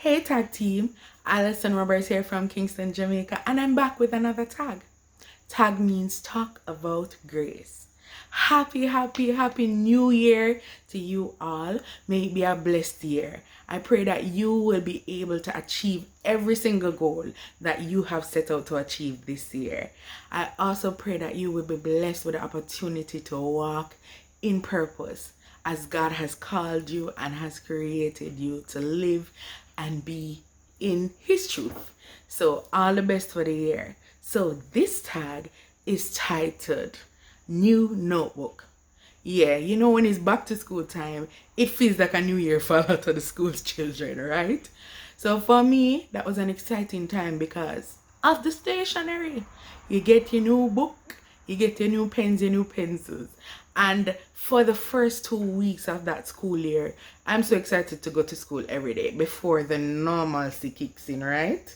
Hey tag team, Alison Roberts here from Kingston, Jamaica, and I'm back with another tag. Tag means talk about grace. Happy new year to you all. May it be a blessed year. I pray that you will be able to achieve every single goal that you have set out to achieve this year. I also pray that you will be blessed with the opportunity to walk in purpose as God has called you and has created you to live and be in His truth. So all the best for the year. So this tag is titled New Notebook. Yeah, you know, when it's back to school time, it feels like a new year for a lot of the school's children, right? So for me, that was an exciting time because of the stationery. You get your new book, you get your new pens, your new pencils. And for the first 2 weeks of that school year, I'm so excited to go to school every day before the normalcy kicks in, right?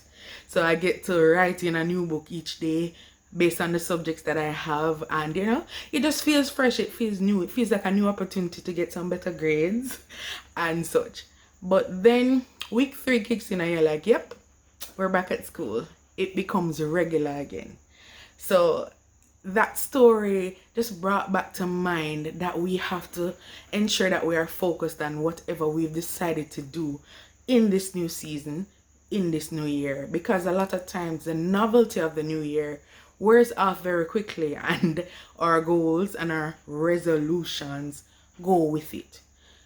So I get to write in a new book each day based on the subjects that I have, and you know, it just feels fresh, it feels new, it feels like a new opportunity to get some better grades and such. But then week 3 kicks in and you're like, yep, we're back at school. It becomes regular again. So that story just brought back to mind that we have to ensure that we are focused on whatever we've decided to do in this new season, in this new year, because a lot of times the novelty of the new year wears off very quickly and our goals and our resolutions go with it.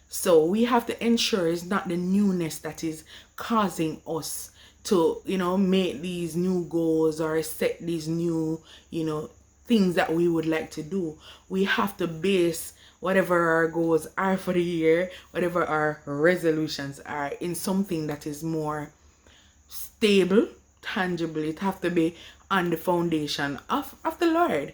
So we have to ensure it's not the newness that is causing us to, make these new goals or set these new, things that we would like to do. We have to base whatever our goals are for the year, whatever our resolutions are, in something that is more stable, tangible. It have to be on the foundation of the Lord.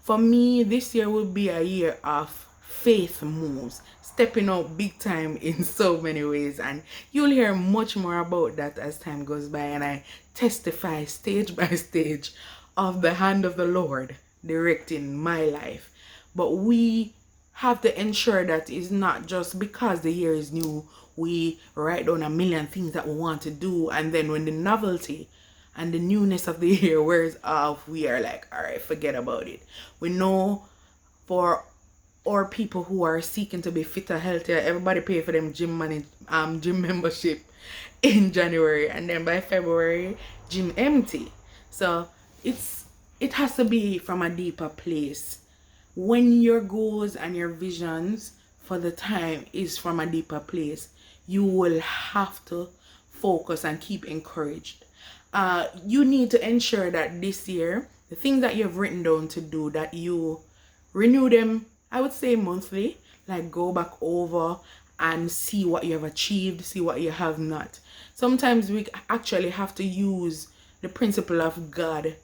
For me, this year will be a year of faith moves, stepping out big time in so many ways, and you'll hear much more about that as time goes by, and I testify stage by stage of the hand of the Lord directing my life. But we have to ensure that it's not just because the year is new, we write down a million things that we want to do, and then when the novelty and the newness of the year wears off, we are like, all right, forget about it. We know for or people who are seeking to be fitter, healthier, everybody pay for them gym membership in January, and then by February, gym empty. So it has to be from a deeper place. When your goals and your visions for the time is from a deeper place, you will have to focus and keep encouraged. You need to ensure that this year, the things that you've written down to do, that you renew them, I would say monthly, like go back over and see what you have achieved, see what you have not. Sometimes we actually have to use the principle of God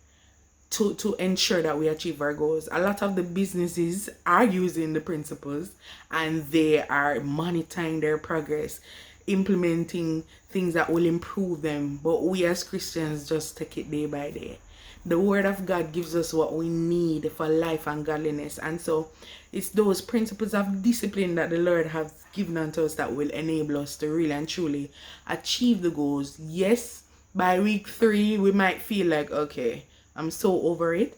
to ensure that we achieve our goals. A lot of the businesses are using the principles and they are monitoring their progress, implementing things that will improve them. But we as Christians just take it day by day. The word of God gives us what we need for life and godliness. And so it's those principles of discipline that the Lord has given unto us that will enable us to really and truly achieve the goals. Yes, by week 3, we might feel like, okay, I'm so over it.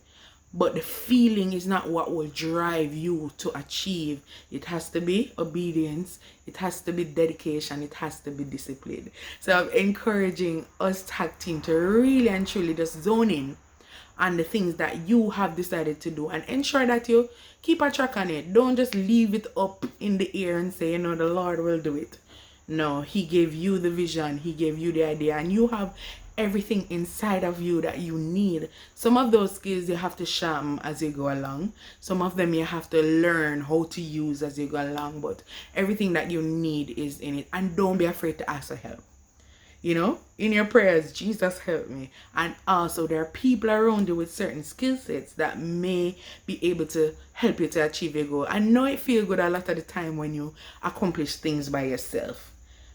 But the feeling is not what will drive you to achieve. It has to be obedience. It has to be dedication. It has to be discipline. So I'm encouraging us tag team to really and truly just zone in on the things that you have decided to do and ensure that you keep a track on it. Don't just leave it up in the air and say, the Lord will do it. No, He gave you the vision. He gave you the idea, and you have everything inside of you that you need. Some of those skills you have to sham as you go along. Some of them you have to learn how to use as you go along. But everything that you need is in it. And don't be afraid to ask for help. In your prayers, Jesus help me. And also there are people around you with certain skill sets that may be able to help you to achieve your goal. I know it feels good a lot of the time when you accomplish things by yourself.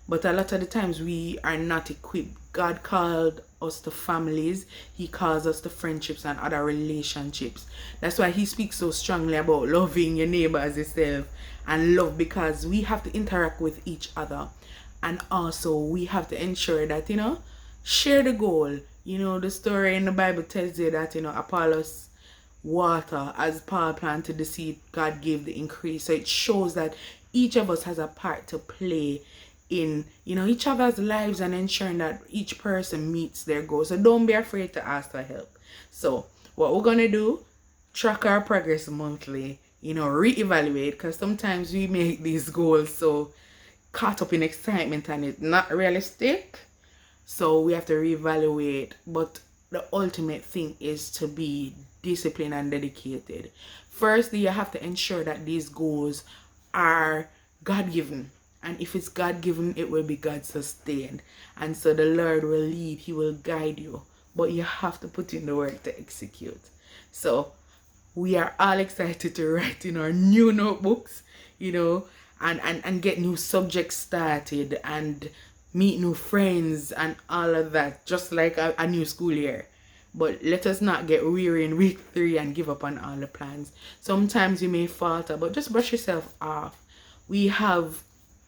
But a lot of the times we are not equipped. God called us to families. He calls us to friendships and other relationships. That's why He speaks so strongly about loving your neighbor as yourself and love, because we have to interact with each other. And also we have to ensure that, share the goal. The story in the Bible tells you that, Apollos water as Paul planted the seed, God gave the increase. So it shows that each of us has a part to play in, each other's lives, and ensuring that each person meets their goals. So don't be afraid to ask for help. So what we're gonna do, track our progress monthly, reevaluate, because sometimes we make these goals so caught up in excitement and it's not realistic. So we have to reevaluate. But the ultimate thing is to be disciplined and dedicated. Firstly, you have to ensure that these goals are God given. And if it's God given, it will be God sustained. And so the Lord will lead, He will guide you. But you have to put in the work to execute. So we are all excited to write in our new notebooks, and get new subjects started and meet new friends and all of that, just like a new school year. But let us not get weary in week 3 and give up on all the plans. Sometimes you may falter, but just brush yourself off. We have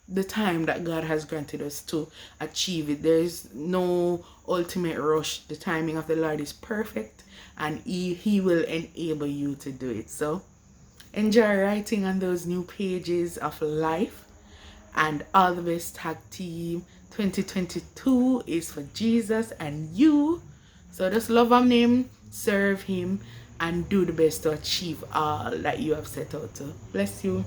the time that God has granted us to achieve it. There is no ultimate rush. The timing of the Lord is perfect, and He will enable you to do it. So enjoy writing on those new pages of life, and all the best, Tag Team. 2022 is for Jesus and you. So just love Him, serve Him, and do the best to achieve all that you have set out to. Bless you.